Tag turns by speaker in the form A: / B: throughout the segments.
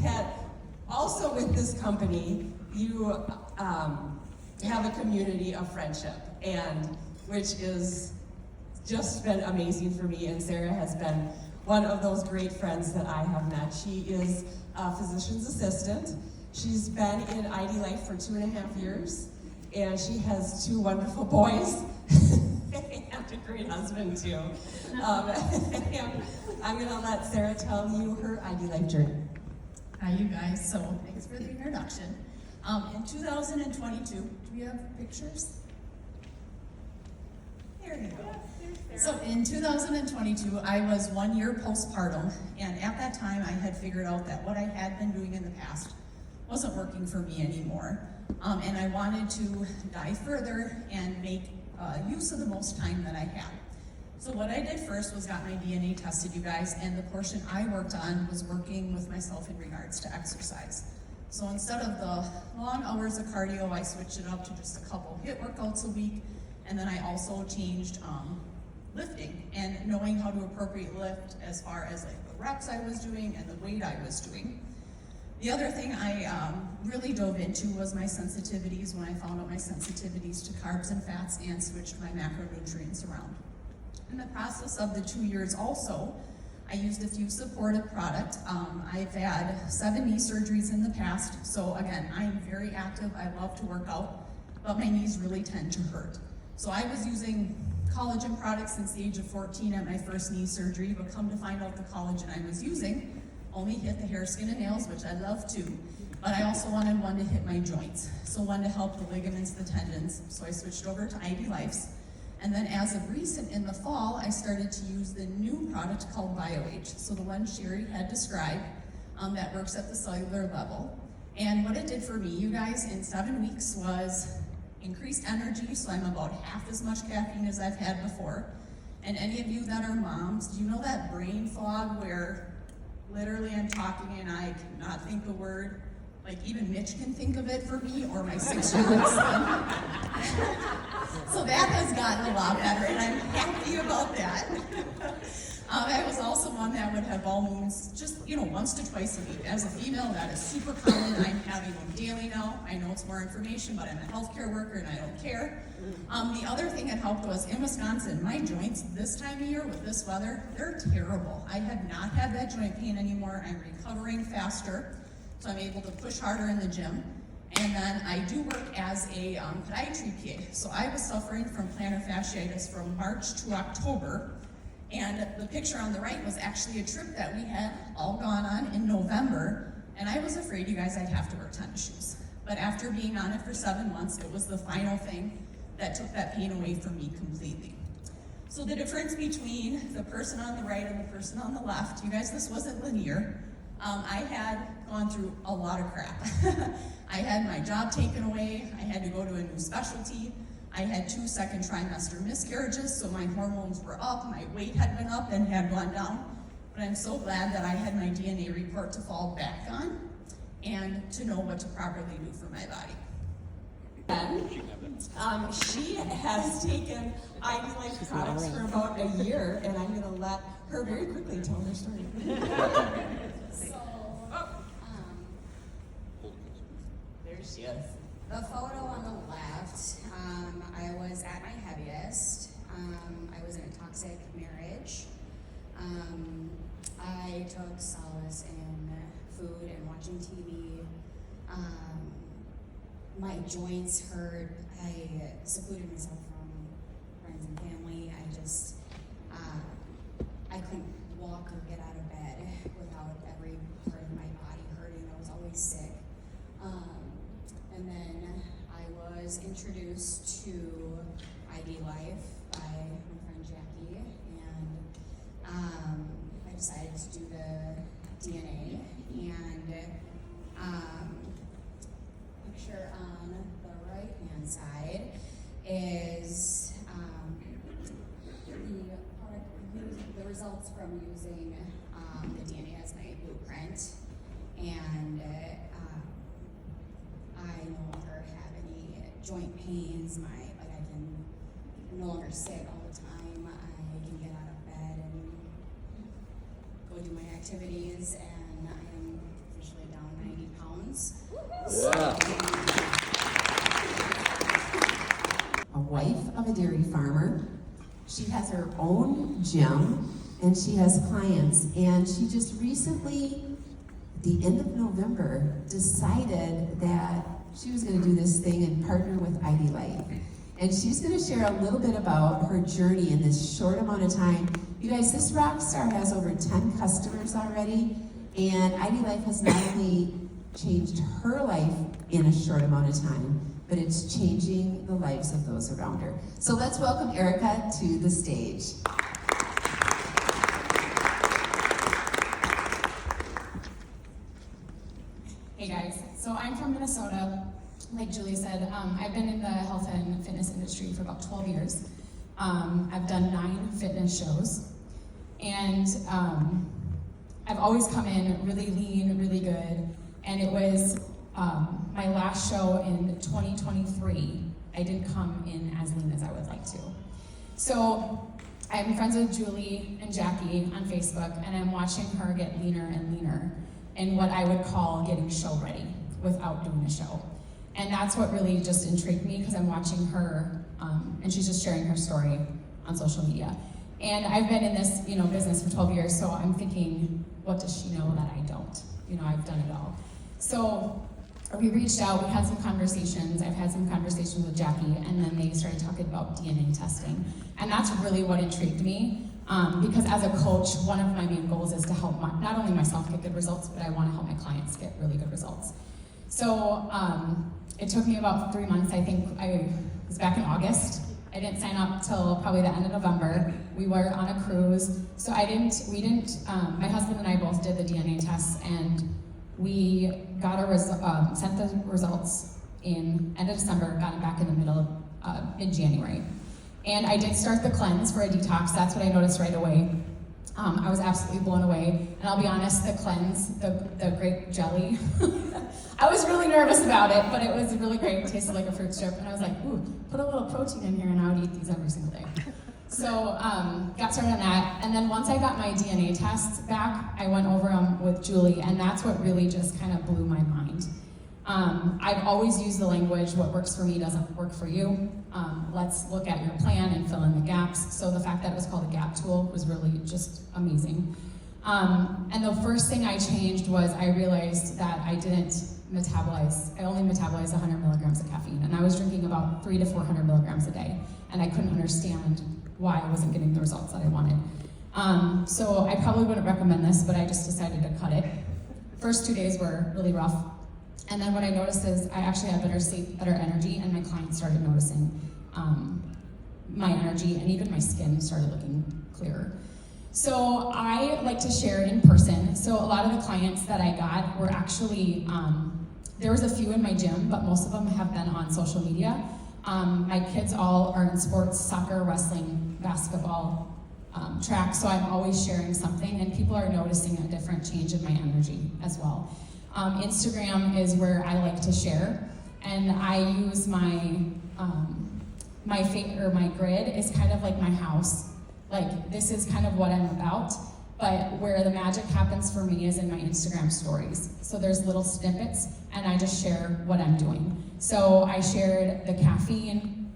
A: that also with this company, you have a community of friendship, and which is just been amazing for me, and Sarah has been one of those great friends that I have met. She is a physician's assistant. She's been in ID Life for 2.5 years, and she has 2 wonderful boys, and a great husband too. And I'm gonna let Sarah tell you her ID Life journey.
B: Hi, you guys. So thanks for the introduction. In 2022, do we have pictures? There you go. So in 2022, I was 1 year postpartum, and at that time I had figured out that what I had been doing in the past wasn't working for me anymore. And I wanted to dive further and make use of the most time that I had. So what I did first was got my DNA tested, you guys, and the portion I worked on was working with myself in regards to exercise. So instead of the long hours of cardio, I switched it up to just a couple HIIT workouts a week, and then I also changed lifting and knowing how to appropriately lift as far as like the reps I was doing and the weight I was doing. The other thing I really dove into was my sensitivities when I found out my sensitivities to carbs and fats and switched my macronutrients around. In the process of the 2 years also, I used a few supportive products. I've had 7 knee surgeries in the past, so again, I'm very active, I love to work out, but my knees really tend to hurt. So I was using collagen products since the age of 14 at my first knee surgery, but come to find out the collagen I was using only hit the hair, skin, and nails, which I love too, but I also wanted one to hit my joints. So one to help the ligaments, the tendons, so I switched over to ID Life's. And then as of recent, in the fall, I started to use the new product called BioAge. So the one Sherry had described that works at the cellular level. And what it did for me, you guys, in 7 weeks was increased energy, so I'm about half as much caffeine as I've had before. And any of you that are moms, do you know that brain fog where literally I'm talking and I cannot think a word? Like even Mitch can think of it for me, or my 6-year-old son. So that has gotten a lot better, and I'm happy about that. I was also one that would have ball moons just, once to twice a week. As a female, that is super common. I'm having them daily now. I know it's more information, but I'm a healthcare worker and I don't care. The other thing that helped was in Wisconsin, my joints this time of year with this weather, they're terrible. I have not had that joint pain anymore. I'm recovering faster, so I'm able to push harder in the gym. And then I do work as a podiatry PA. So I was suffering from plantar fasciitis from March to October. And the picture on the right was actually a trip that we had all gone on in November. And I was afraid, you guys, I'd have to wear tennis shoes. But after being on it for 7 months, it was the final thing that took that pain away from me completely. So the difference between the person on the right and the person on the left, you guys, this wasn't linear. I had gone through a lot of crap. I had my job taken away. I had to go to a new specialty. I had 2 second trimester miscarriages, so my hormones were up, my weight had been up and had gone down. But I'm so glad that I had my DNA report to fall back on and to know what to properly do for my body.
A: She has taken ID Life products for about a year, and I'm going to let her very quickly tell her story. There she is.
C: The photo on the left, I was at my heaviest. I was in a toxic marriage. I took solace in food and watching TV. My joints hurt. I secluded myself from friends and family. I couldn't walk or get out of bed without every part of my body hurting. I was always sick. And then I was introduced to ID Life by my friend Jackie, and I decided to do the DNA. And picture on the right-hand side is the results from using the DNA as my blueprint, and I no longer have any joint pains. I'm no longer sick all the time. I can get out of bed and go do my activities, and I am officially done
D: She has her own gym, and she has clients, and she just recently, at the end of November, decided that she was going to do this thing and partner with ID Life. And she's going to share a little bit about her journey in this short amount of time. You guys, this rock star has over 10 customers already, and ID Life has not only changed her life in a short amount of time, but it's changing the lives of those around her. So let's welcome Erica to the stage.
E: Hey guys, so I'm from Minnesota. Like Julie said, I've been in the health and fitness industry for about 12 years. I've done 9 fitness shows, and I've always come in really lean, really good, and it was my last show in 2023. I didn't come in as lean as I would like to. So I'm friends with Julie and Jackie on Facebook, and I'm watching her get leaner and leaner in what I would call getting show ready without doing a show. And that's what really just intrigued me, because I'm watching her, and she's just sharing her story on social media. And I've been in this, business for 12 years, so I'm thinking, what does she know that I don't? I've done it all. So we reached out, we had some conversations. I've had some conversations with Jackie, and then they started talking about DNA testing. And that's really what intrigued me, because as a coach, one of my main goals is to help not only myself get good results, but I want to help my clients get really good results. So it took me about 3 months. I think I was back in August. I didn't sign up till probably the end of November. We were on a cruise, so my husband and I both did the DNA tests, and we got sent the results in end of December, got it back in the middle of mid-January. And I did start the cleanse for a detox. That's what I noticed right away. I was absolutely blown away. And I'll be honest, the cleanse, the grape jelly, I was really nervous about it, but it was really great. It tasted like a fruit strip. And I was like, ooh, put a little protein in here and I would eat these every single day. So got started on that. And then once I got my DNA tests back, I went over them with Julie, and that's what really just kind of blew my mind. I've always used the language, what works for me doesn't work for you. Let's look at your plan and fill in the gaps. So the fact that it was called a gap tool was really just amazing. And the first thing I changed was I realized that I only metabolized 100 milligrams of caffeine, and I was drinking about 300 to 400 milligrams a day, and I couldn't understand why I wasn't getting the results that I wanted. So I probably wouldn't recommend this, but I just decided to cut it. First 2 days were really rough. And then what I noticed is I actually had better sleep, better energy, and my clients started noticing my energy, and even my skin started looking clearer. So I like to share it in person. So a lot of the clients that I got were actually, there was a few in my gym, but most of them have been on social media. My kids all are in sports, soccer, wrestling, basketball, track, so I'm always sharing something, and people are noticing a different change in my energy as well. Instagram is where I like to share, and I use my my grid is kind of like my house. Like, this is kind of what I'm about, but where the magic happens for me is in my Instagram stories. So there's little snippets, and I just share what I'm doing. So I shared the caffeine,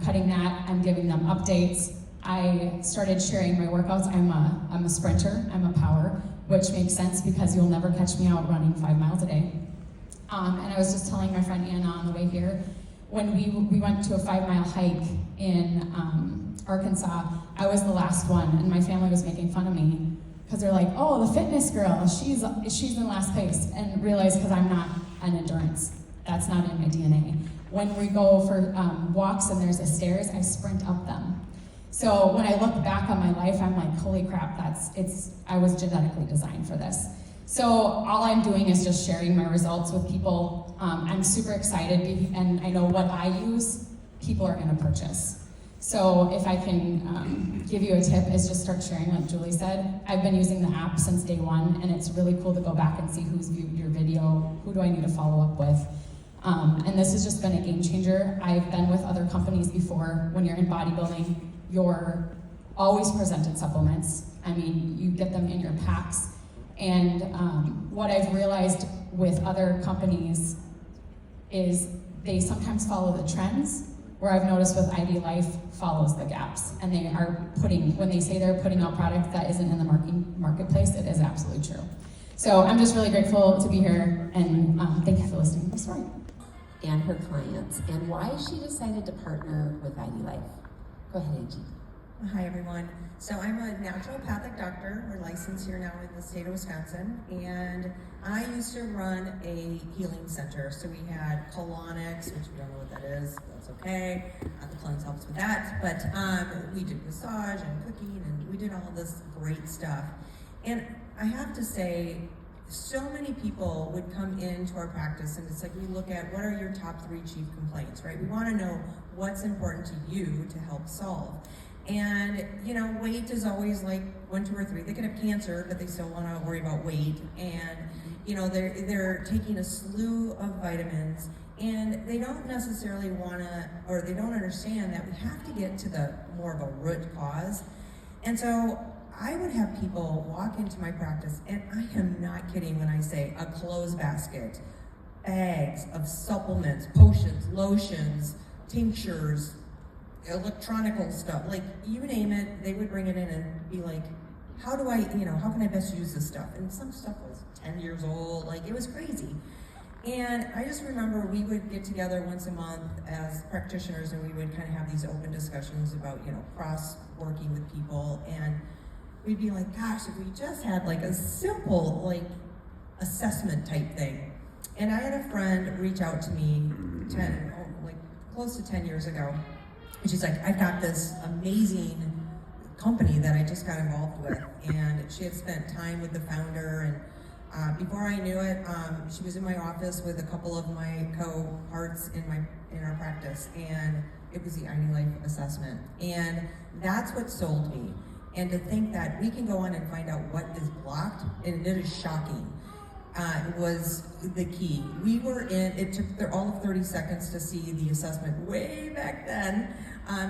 E: cutting that, I'm giving them updates. I started sharing my workouts. I'm a sprinter, I'm a power, which makes sense because you'll never catch me out running 5 miles a day. And I was just telling my friend Anna on the way here, when we went to a 5-mile hike in Arkansas, I was the last one, and my family was making fun of me because they're like, oh, the fitness girl, she's in last place, and realized because I'm not an endurance. That's not in my DNA. When we go for walks and there's a stairs, I sprint up them. So when I look back on my life, I'm like, holy crap, I was genetically designed for this. So all I'm doing is just sharing my results with people. I'm super excited, and I know what I use, people are gonna purchase. So if I can give you a tip, is just start sharing, like Julie said. I've been using the app since day one, and it's really cool to go back and see who's viewed your video, who do I need to follow up with. And this has just been a game changer. I've been with other companies before. When you're in bodybuilding, you're always presented supplements. I mean, you get them in your packs. And what I've realized with other companies is they sometimes follow the trends, where I've noticed with ID Life follows the gaps, and they are when they say they're putting out product that isn't in the marketplace, it is absolutely true. So I'm just really grateful to be here, and thank you for listening to the story.
D: And her clients, and why she decided to partner with ID Life. Go ahead, Angie.
F: Hi everyone. So I'm a naturopathic doctor. We're licensed here now in the state of Wisconsin, and I used to run a healing center. So we had colonics, which we don't know what that is. That's okay. The cleanse helps with that. But we did massage and cooking, and we did all this great stuff. And I have to say, so many people would come into our practice, and it's like we look at what are your top 3 chief complaints, right? We want to know what's important to you to help solve. And, you know, weight is always like 1, 2, or 3. They could have cancer, but they still want to worry about weight. And, you know, they're taking a slew of vitamins, and they don't necessarily want to, or they don't understand that we have to get to the more of a root cause. And so I would have people walk into my practice, and I am not kidding when I say a clothes basket, bags of supplements, potions, lotions, tinctures, electronical stuff, like you name it, they would bring it in and be like, how can I best use this stuff? And some stuff was 10 years old, like it was crazy. And I just remember we would get together once a month as practitioners, and we would kind of have these open discussions about, you know, cross-working with people, and we'd be like, gosh, if we just had like a simple like assessment type thing. And I had a friend reach out to me close to 10 years ago. And she's like, I've got this amazing company that I just got involved with. And she had spent time with the founder, and before I knew it, she was in my office with a couple of my co-parts in our practice, and it was the ID Life assessment. And that's what sold me. And to think that we can go on and find out what is blocked, and it is shocking, was the key. It took all of 30 seconds to see the assessment way back then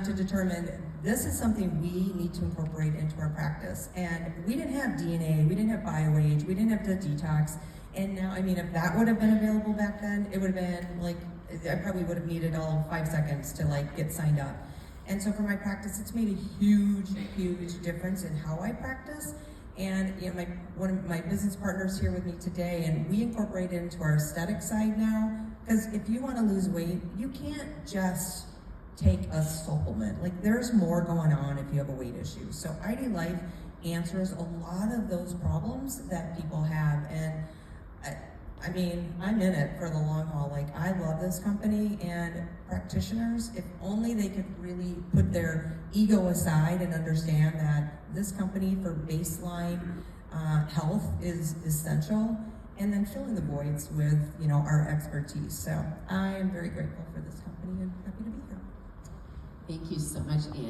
F: to determine this is something we need to incorporate into our practice. And we didn't have DNA, we didn't have BioAge, we didn't have the detox. And now, I mean, if that would have been available back then, it would have been like, I probably would have needed all of 5 seconds to like get signed up. And so for my practice, it's made a huge, huge difference in how I practice. And you know, one of my business partners here with me today, and we incorporate it into our aesthetic side now, because if you want to lose weight, you can't just take a supplement. Like there's more going on if you have a weight issue. So ID Life answers a lot of those problems that people have. And I mean, I'm in it for the long haul. Like, I love this company, and practitioners, if only they could really put their ego aside and understand that this company for baseline health is essential, and then fill in the voids with, you know, our expertise. So I am very grateful for this company and happy to be here.
D: Thank you so much, Anne.